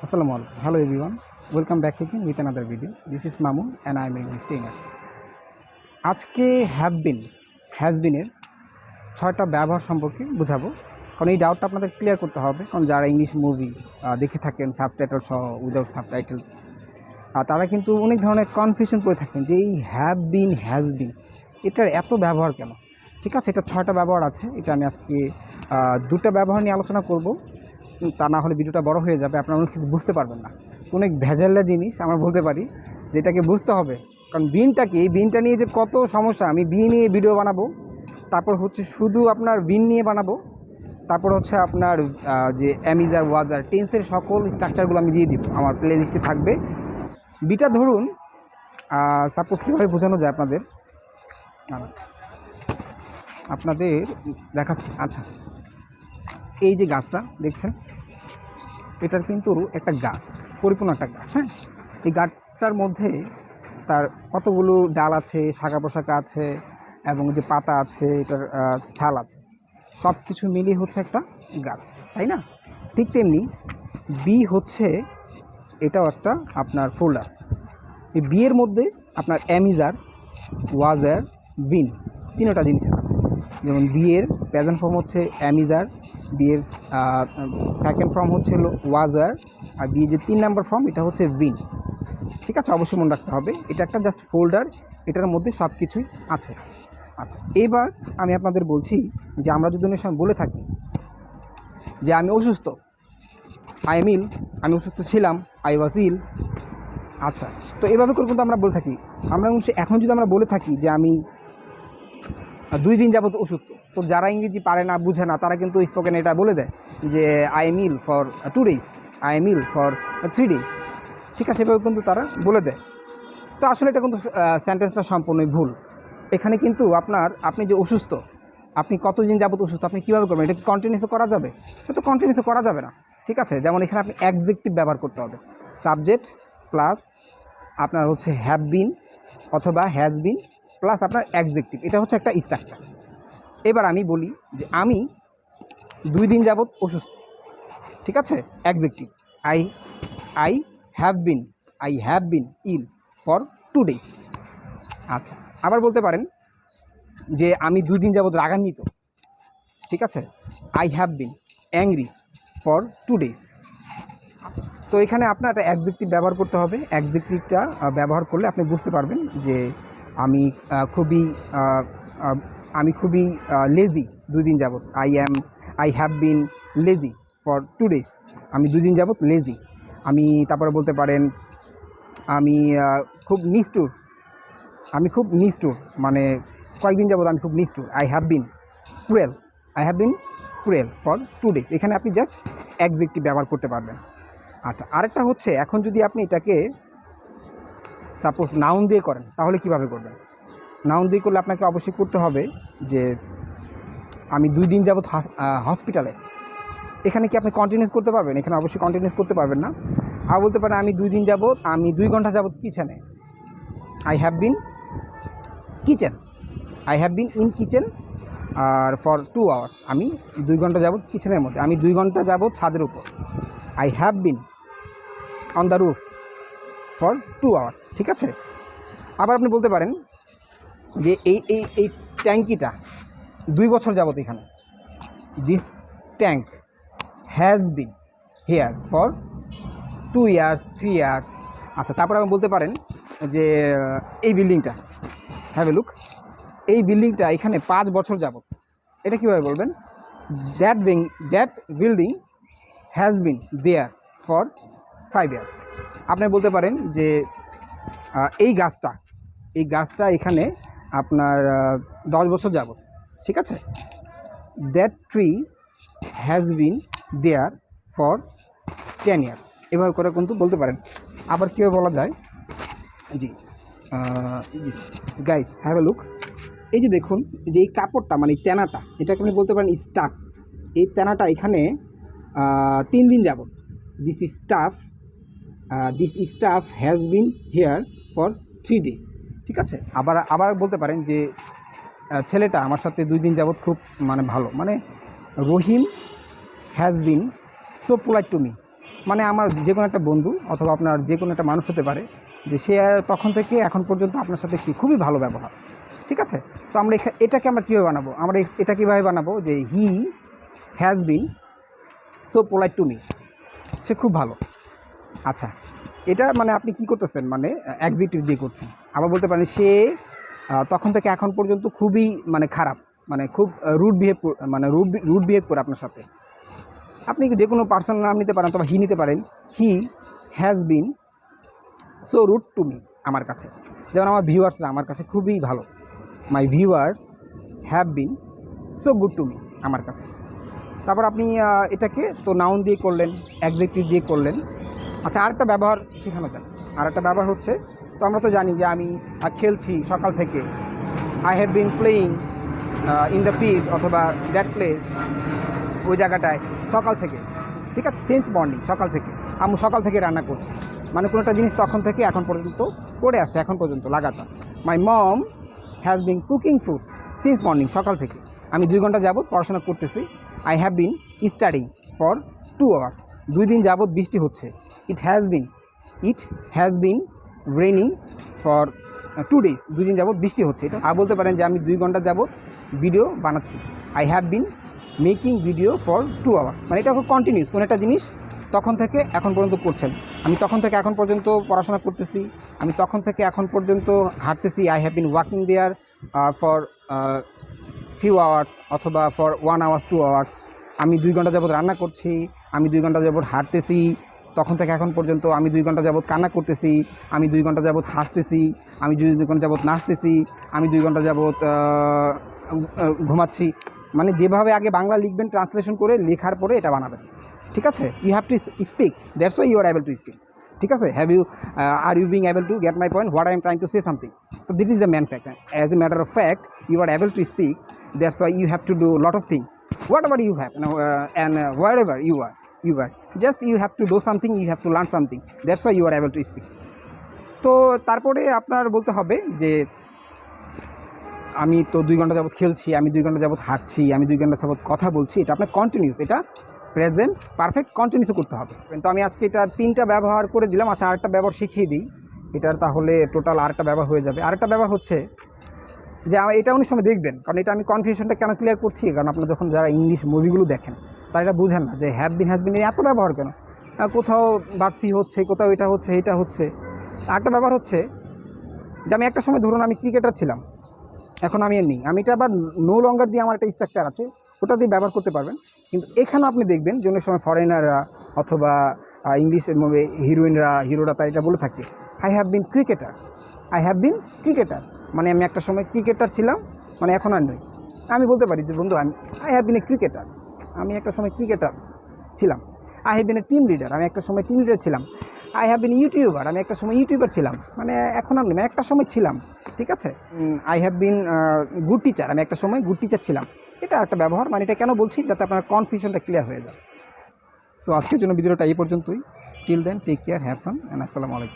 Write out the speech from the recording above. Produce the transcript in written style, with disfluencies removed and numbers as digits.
Assalamualaikum. Hello everyone. Welcome back again with another video. This is Mamun and I am English trainer. আজকে has বিনের 6টা ব্যবহার সম্পর্কে বোঝাবো, কারণ এই ডাউটটা আপনাদের ক্লিয়ার করতে হবে। কারণ যারা ইংলিশ মুভি দেখে থাকেন সাবটাইটেল সহ উইদাউট সাবটাইটেল, তারা কিন্তু অনেক ধরনের কনফিউশন করে থাকেন যে এই হ্যাজ বিন এটার এত ব্যবহার কেন। ঠিক আছে, এটা 6টা ব্যবহার আছে। এটা আমি আজকে 2টা ব্যবহার নিয়ে আলোচনা করব। তা না হলে ভিডিওটা বড় হয়ে যাবে, আপনারা অনেক কিছু বুঝতে পারবেন না। অনেক ভেজাল্লা জিনিস আমরা বলতে পারি, যেটাকে বুঝতে হবে। কারণ বিনটাকে, এই বিনটা নিয়ে যে কত সমস্যা, আমি বি নিয়ে ভিডিও বানাবো, তারপর হচ্ছে শুধু আপনার বিন নিয়ে বানাবো, তারপর হচ্ছে আপনার যে অ্যামিজার ওয়াজার টেন্সের সকল স্ট্রাকচারগুলো আমি দিয়ে দিব, আমার প্লে লিস্টে থাকবে। বিটা ধরুন সাপোজ কীভাবে বোঝানো যায় আপনাদের দেখাচ্ছি। আচ্ছা, এই যে গাছটা দেখছেন, এটার কিন্তু একটা গাছ, পরিপূর্ণ একটা গাছ। হ্যাঁ, এই গাছটার মধ্যে তার কতগুলো ডাল আছে, শাখা পোশাকা আছে, এবং যে পাতা আছে, এটার ছাল আছে, সব কিছু মিলিয়ে হচ্ছে একটা গাছ, তাই না? ঠিক তেমনি বি হচ্ছে, এটাও একটা আপনার ফোল্ডার। এই বিয়ের মধ্যে আপনার অ্যামিজার, ওয়াজার, বিন তিনটা জিনিস আছে। যেমন বিয়ের প্রেজেন্ট ফর্ম হচ্ছে অ্যামিজার, বিয়ের সেকেন্ড ফর্ম হচ্ছে হলো ওয়াজার, আর বিয়ের যে 3 নম্বর ফর্ম এটা হচ্ছে বিন। ঠিক আছে, অবশ্যই মনে রাখতে হবে, এটা একটা জাস্ট ফোল্ডার, এটার মধ্যে সব কিছুই আছে। আচ্ছা, এবার আমি আপনাদের বলছি যে আমরা যদি অনেক সময় বলে থাকি যে আমি অসুস্থ, আই এম ইল, আমি অসুস্থ ছিলাম, আই ওয়াজ ইল। আচ্ছা, তো এভাবে করে কিন্তু আমরা বলে থাকি। এখন যদি আমরা বলে থাকি যে আমি 2 দিন যাবত অসুস্থ, তো যারা ইংরেজি পারে না, বুঝে না, তারা কিন্তু স্পোকেন এটা বলে দেয় যে I am ill for 2 days, I am ill for 3 days. ঠিক আছে, এভাবে কিন্তু তারা বলে দেয়। তো আসলে এটা কিন্তু সেন্টেন্সটা সম্পূর্ণই ভুল। এখানে কিন্তু আপনি যে অসুস্থ, আপনি কতদিন যাবত অসুস্থ, আপনি কীভাবে করবেন? এটা কি কন্টিনিউস করা যাবে? এটা তো কন্টিনিউস করা যাবে না। ঠিক আছে, যেমন এখানে আপনি অ্যাডজেক্টিভ ব্যবহার করতে হবে, সাবজেক্ট প্লাস আপনার হচ্ছে হ্যাভ বিন অথবা হ্যাজ বিন প্লাস আপনার অ্যাডজেক্টিভ, এটা হচ্ছে একটা স্ট্রাকচার। এবার আমি বলি যে আমি 2 দিন যাবত অসুস্থ। ঠিক আছে, adjective I have been ill for 2 days. আচ্ছা, আবার বলতে পারেন যে আমি 2 দিন যাবত রাগান্বিত। ঠিক আছে, I have bin angry for 2 days. তো এখানে আপনার একটা অ্যাডজেক্টিভ ব্যবহার করতে হবে। অ্যাডজেক্টিভটা ব্যবহার করলে আপনি বুঝতে পারবেন যে আমি খুবই লেজি 2 দিন যাবত। I have bin lazy for 2 days. আমি 2 দিন যাবত লেজি। তারপরে বলতে পারেন আমি খুব নিষ্ঠুর, মানে কয়েকদিন যাবত আমি খুব নিষ্ঠুর। I have bin cruel for 2 days. এখানে আপনি জাস্ট অ্যাডজেক্টিভ ব্যবহার করতে পারবেন। আচ্ছা, আরেকটা হচ্ছে, এখন যদি আপনি এটাকে সাপোজ নাউন দিয়ে করেন, তাহলে কিভাবে করবেন? নাউন দিয়ে করলে আপনাকে অবশ্যই করতে হবে যে আমি 2 দিন যাবত হসপিটালে। এখানে কি আপনি কন্টিনিউস করতে পারবেন? এখানে অবশ্যই কন্টিনিউস করতে পারবেন না। আর বলতে পারেন আমি 2 ঘন্টা যাবত কিচেনে। I have been in kitchen আর ফর 2 আওয়ার্স। আমি 2 ঘন্টা যাবত কিচেনের মধ্যে। আমি 2 ঘন্টা যাবত ছাদের উপর। I have been on the roof for 2 hours. ঠিক আছে, আবার আপনি বলতে পারেন যে এই ট্যাঙ্কিটা 2 বছর যাবত এখানে। This tank has been here for 2 years 3 years. আচ্ছা, তারপরে আপনি বলতে পারেন যে এই বিল্ডিংটা, হ্যাভ এ লুক, এই বিল্ডিংটা এখানে 5 বছর যাবত। এটা কীভাবে বলবেন? That building has been there for 5 years. আপনি বলতে পারেন যে এই গাছটা এখানে আপনার 10 বছর যাবত। ঠিক আছে, that tree has been there for 10 years. এভাবে করে কিন্তু বলতে পারেন। আবার কীভাবে বলা যায়? জি গাইস হ্যাভ এ লুক, এই যে দেখুন, যে এই কাপড়টা, মানে তেনাটা, এটাকে আপনি বলতে পারেন স্টাফ। এই তেনাটা এখানে 3 দিন যাবত। This staff has been here for 3 days. ঠিক আছে, আবার বলতে পারেন যে ছেলেটা আমার সাথে 2 দিন যাবত খুব ভালো, মানে Rahim has been so polite to me মানে আমার যে কোনো একটা বন্ধু অথবা আপনার যে কোনো একটা মানুষ হতে পারে যে সে তখন থেকে এখন পর্যন্ত আপনার সাথে কি খুবই ভালো ব্যবহার, ঠিক আছে। তো আমরা এটাকে আমরা কীভাবে বানাবো, আমরা এটা কীভাবে বানাবো যে he has been so polite to me, সে খুব ভালো। আচ্ছা, এটা মানে আপনি কি করতেছেন, মানে অ্যাডজেক্টিভ দিয়ে করছেন। আবার বলতে পারেন সে তখন থেকে এখন পর্যন্ত খুবই মানে খারাপ, মানে খুব রুড বিহেভ করে আপনার সাথে। আপনি যে কোনো পার্সনের নাম নিতে পারেন অথবা হি নিতে পারেন। He has been so rude to me, আমার কাছে। যেমন আমার ভিউয়ার্সরা আমার কাছে খুবই ভালো, my viewers have been so good to me, আমার কাছে। তারপর আপনি এটাকে তো নাউন দিয়ে করলেন, অ্যাডজেক্টিভ দিয়ে করলেন। আচ্ছা, আরেকটা ব্যবহার শেখানো যাক। আরেকটা ব্যবহার হচ্ছে, তো আমরা তো জানি যে আমি খেলছি সকাল থেকে, I have been playing in the field অথবা দ্যাট প্লেস, ওই জায়গাটায় সকাল থেকে, ঠিক আছে, সিন্স মর্নিং, সকাল থেকে। আমি সকাল থেকে রান্না করছি, মানে কোনো একটা জিনিস তখন থেকে এখন পর্যন্ত করে আসছে, এখন পর্যন্ত লাগাতার। My mom has been cooking food since morning, সকাল থেকে। আমি 2 ঘন্টা যাবৎ পড়াশোনা করতেছি। I have been studying for 2 hours, 2 দিন যাবৎ বৃষ্টি হচ্ছে। It has been raining for 2 days, 2 দিন যাবৎ বৃষ্টি হচ্ছে। এটা আর বলতে পারেন যে আমি 2 ঘন্টা যাবৎ ভিডিও বানাচ্ছি। I have been making video for 2 hours, মানে এটা খুব কন্টিনিউস, কোনো একটা জিনিস তখন থেকে এখন পর্যন্ত করছেন। আমি তখন থেকে এখন পর্যন্ত পড়াশোনা করতেছি, আমি তখন থেকে এখন পর্যন্ত হাঁটতেছি। I have been walking there for few hours অথবা ফর 1 আওয়ার্স 2 আওয়ার্স। আমি 2 ঘন্টা যাবৎ রান্না করছি, আমি 2 ঘন্টা যাবৎ হাঁটতেছি, তখন থেকে এখন পর্যন্ত আমি 2 ঘন্টা যাবৎ কান্না করতেছি, আমি 2 ঘন্টা যাবৎ হাসতেছি, আমি 2 ঘন্টা যাবৎ নাচতেছি, আমি 2 ঘন্টা যাবৎ ঘুমাচ্ছি। মানে যেভাবে আগে বাংলা লিখবেন ট্রান্সলেশন করে, লেখার পরে এটা বানাবেন, ঠিক আছে। You have to speak, that's why you are able to speak, ঠিক আছে। Are you being able to get my point, what I am trying to say something. So this is the main fact. As a matter of fact, you are able to speak, that's why you have to do lot of things, whatever you have and wherever you are just you have to do something, you have to learn something, that's why you are able to speak. তো তারপরে আপনার বলতে হবে যে আমি তো 2 ঘন্টা যাবৎ খেলছি, আমি 2 ঘন্টা যাবৎ হাঁটছি, আমি 2 ঘন্টা যাবৎ কথা বলছি। এটা আপনার কন্টিনিউস, এটা প্রেজেন্ট পারফেক্ট কন্টিনিউসও করতে হবে। তো আমি আজকে এটার 3টা ব্যবহার করে দিলাম। আচ্ছা, আরেকটা ব্যবহার শিখিয়ে দিই, এটার তাহলে টোটাল আরেকটা ব্যবহার হয়ে যাবে। আরেকটা ব্যবহার হচ্ছে যে এটা অনেক সময় দেখবেন, কারণ এটা আমি কনফিউশনটা কেন ক্লিয়ার করছি, কারণ আপনারা যখন যারা ইংলিশ মুভিগুলো দেখেন তারা এটা বুঝেন না যে হ্যাভ বিন এত ব্যবহার কেন, কোথাও বাড়তি হচ্ছে, কোথাও এটা হচ্ছে, এটা হচ্ছে। আরেকটা ব্যাপার হচ্ছে যে আমি একটা সময় ধরুন আমি ক্রিকেটার ছিলাম, এখন আমি আর নেই। আমি এটা আবার নো লঙ্গার দিয়ে আমার একটা স্ট্রাকচার আছে, ওটা দিয়ে ব্যবহার করতে পারবেন। কিন্তু এখানেও আপনি দেখবেন যে অনেক সময় ফরেনাররা অথবা ইংলিশ হিরোরা তাই এটা বলে থাকে, আই হ্যাভ বিন ক্রিকেটার, মানে আমি একটা সময় ক্রিকেটার ছিলাম, মানে এখন আর নই। আমি বলতে পারি যে বন্ধু, I have bin A cricketer, আমি একটা সময় ক্রিকেটার ছিলাম। I have bin A team leader, আমি একটা সময় টিম লিডার ছিলাম। আই হ্যাভ বিন ইউটিউবার, আমি একটা সময় ইউটিউবার ছিলাম, মানে এখন আর নেই, একটা সময় ছিলাম, ঠিক আছে। I have been good teacher, আমি একটা সময় গুড টিচার ছিলাম। এটা একটা ব্যবহার, মানে এটা কেন বলছি, যাতে আপনার কনফিউশনটা ক্লিয়ার হয়ে যায়। সো আজকের জন্য ভিডিওটা এই পর্যন্তই। Till then, take care, have fun, and আসসালামু আলাইকুম।